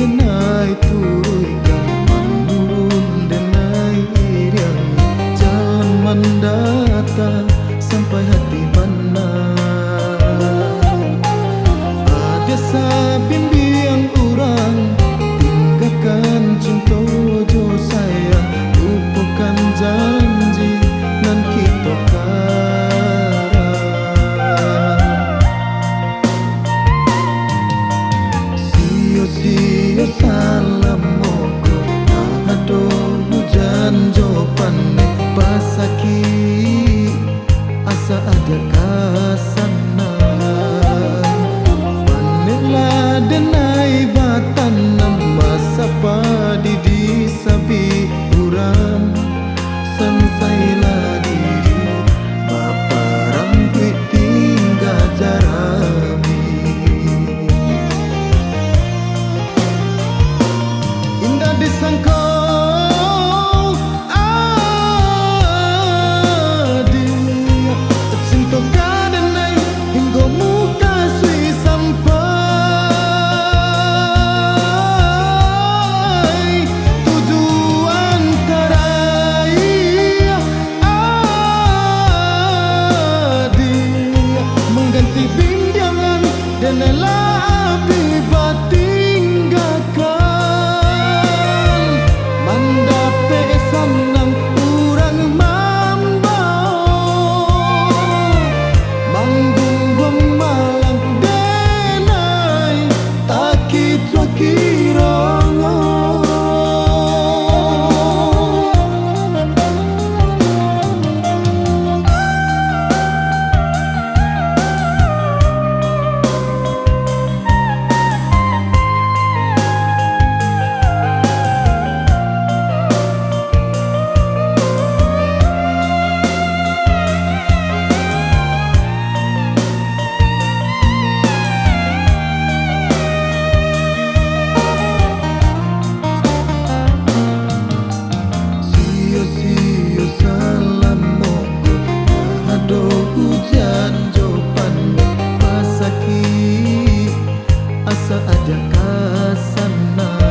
denai turuikan menurun denai iriang jalan mendatang sampai hati mana ada sabimbiang orang tinggalkan cinta jo sayang lupakan janji nan kita sio salam moko ado hujan jopan pasaki asa ada kasana panela denai batan nama sapa di sabi uram sansailah diri baparang duit tinggal jarami indah disangka dan lebih batinggakan mandape sanang urang mambau manggung malang denai takit wakirongo hujan jopan pasaki asa aja kasana